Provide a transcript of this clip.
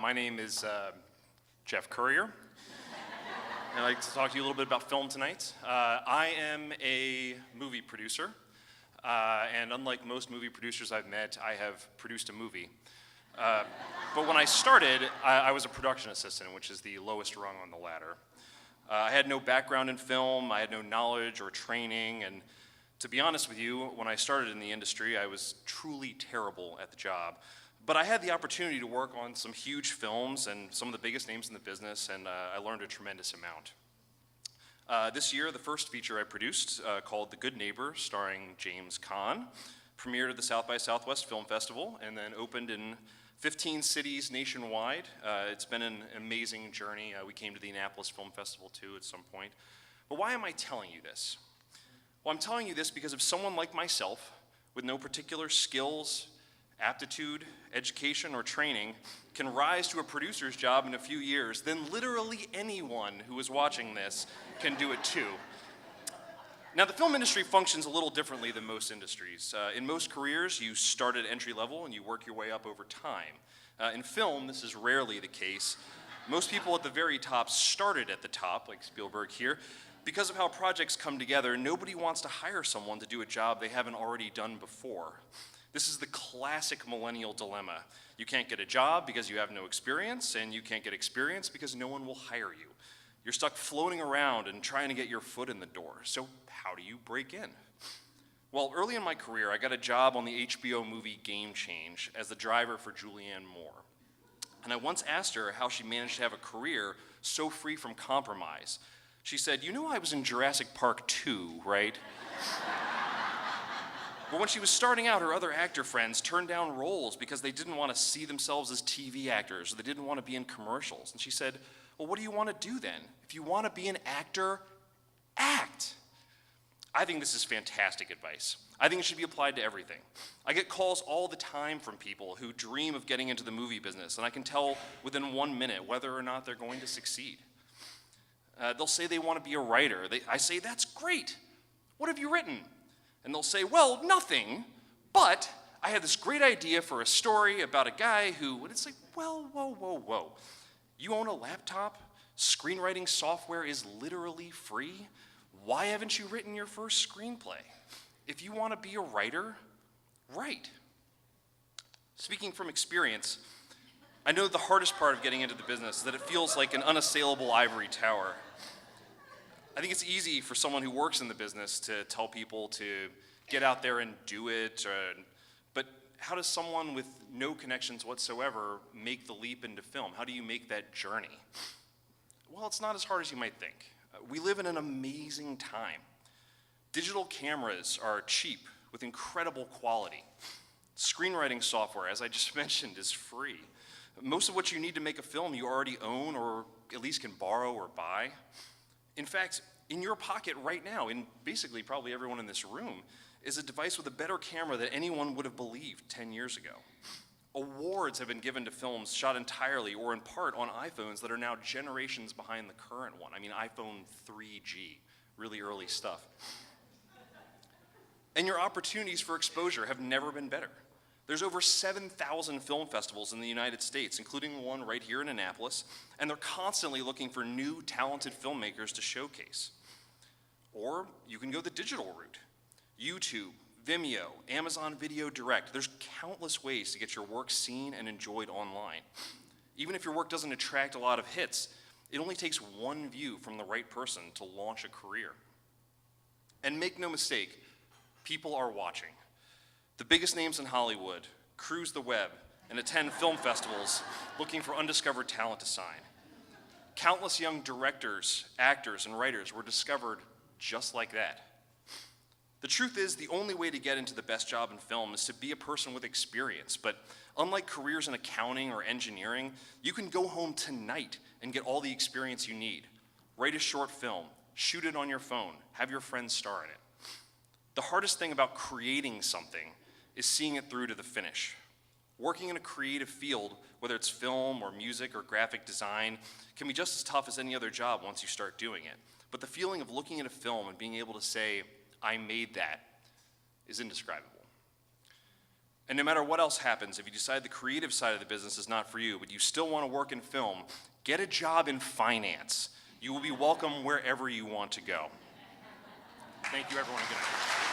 My name is Jeff Currier. I'd like to talk to you a little bit about film tonight. I am a movie producer, and unlike most movie producers I've met, I have produced a movie. But when I started, I was a production assistant, which is the lowest rung on the ladder. I had no background in film, I had no knowledge or training, and to be honest with you, when I started in the industry, I was truly terrible at the job. But I had the opportunity to work on some huge films and some of the biggest names in the business, and I learned a tremendous amount. This year, the first feature I produced, called The Good Neighbor, starring James Caan, premiered at the South by Southwest Film Festival and then opened in 15 cities nationwide. It's been an amazing journey. We came to the Annapolis Film Festival too at some point. But why am I telling you this? Well, I'm telling you this because if someone like myself, with no particular skills, aptitude, education, or training, can rise to a producer's job in a few years, then literally anyone who is watching this can do it too. Now, the film industry functions a little differently than most industries. In most careers, you start at entry level and you work your way up over time. In film, this is rarely the case. Most people at the very top started at the top, like Spielberg here. Because of how projects come together, nobody wants to hire someone to do a job they haven't already done before. This is the classic millennial dilemma. You can't get a job because you have no experience, and you can't get experience because no one will hire you. You're stuck floating around and trying to get your foot in the door. So how do you break in? Well, early in my career, I got a job on the HBO movie Game Change as the driver for Julianne Moore. And I once asked her how she managed to have a career so free from compromise. She said, "You know I was in Jurassic Park 2, right?" But when she was starting out, her other actor friends turned down roles because they didn't want to see themselves as TV actors, or they didn't want to be in commercials. And she said, "Well, what do you want to do then? If you want to be an actor, act." I think this is fantastic advice. I think it should be applied to everything. I get calls all the time from people who dream of getting into the movie business, and I can tell within 1 minute whether or not they're going to succeed. They'll say they want to be a writer. I say, "That's great. What have you written?" And they'll say, "Well, nothing, but I had this great idea for a story about a guy who," and it's like, well, whoa. You own a laptop? Screenwriting software is literally free? Why haven't you written your first screenplay? If you want to be a writer, write. Speaking from experience, I know the hardest part of getting into the business is that it feels like an unassailable ivory tower. I think it's easy for someone who works in the business to tell people to get out there and do it, but how does someone with no connections whatsoever make the leap into film? How do you make that journey? Well, it's not as hard as you might think. We live in an amazing time. Digital cameras are cheap with incredible quality. Screenwriting software, as I just mentioned, is free. Most of what you need to make a film you already own or at least can borrow or buy. In fact, in your pocket right now, in basically probably everyone in this room, is a device with a better camera than anyone would have believed 10 years ago. Awards have been given to films shot entirely or in part on iPhones that are now generations behind the current one. I mean, iPhone 3G, really early stuff. And your opportunities for exposure have never been better. There's over 7,000 film festivals in the United States, including one right here in Annapolis, and they're constantly looking for new, talented filmmakers to showcase. Or you can go the digital route. YouTube, Vimeo, Amazon Video Direct. There's countless ways to get your work seen and enjoyed online. Even if your work doesn't attract a lot of hits, it only takes one view from the right person to launch a career. And make no mistake, people are watching. The biggest names in Hollywood cruise the web and attend film festivals looking for undiscovered talent to sign. Countless young directors, actors, and writers were discovered just like that. The truth is, the only way to get into the best job in film is to be a person with experience. But unlike careers in accounting or engineering, you can go home tonight and get all the experience you need. Write a short film, shoot it on your phone, have your friends star in it. The hardest thing about creating something is seeing it through to the finish. Working in a creative field, whether it's film or music or graphic design, can be just as tough as any other job once you start doing it. But the feeling of looking at a film and being able to say, "I made that," is indescribable. And no matter what else happens, if you decide the creative side of the business is not for you, but you still want to work in film, get a job in finance. You will be welcome wherever you want to go. Thank you, everyone. Good night.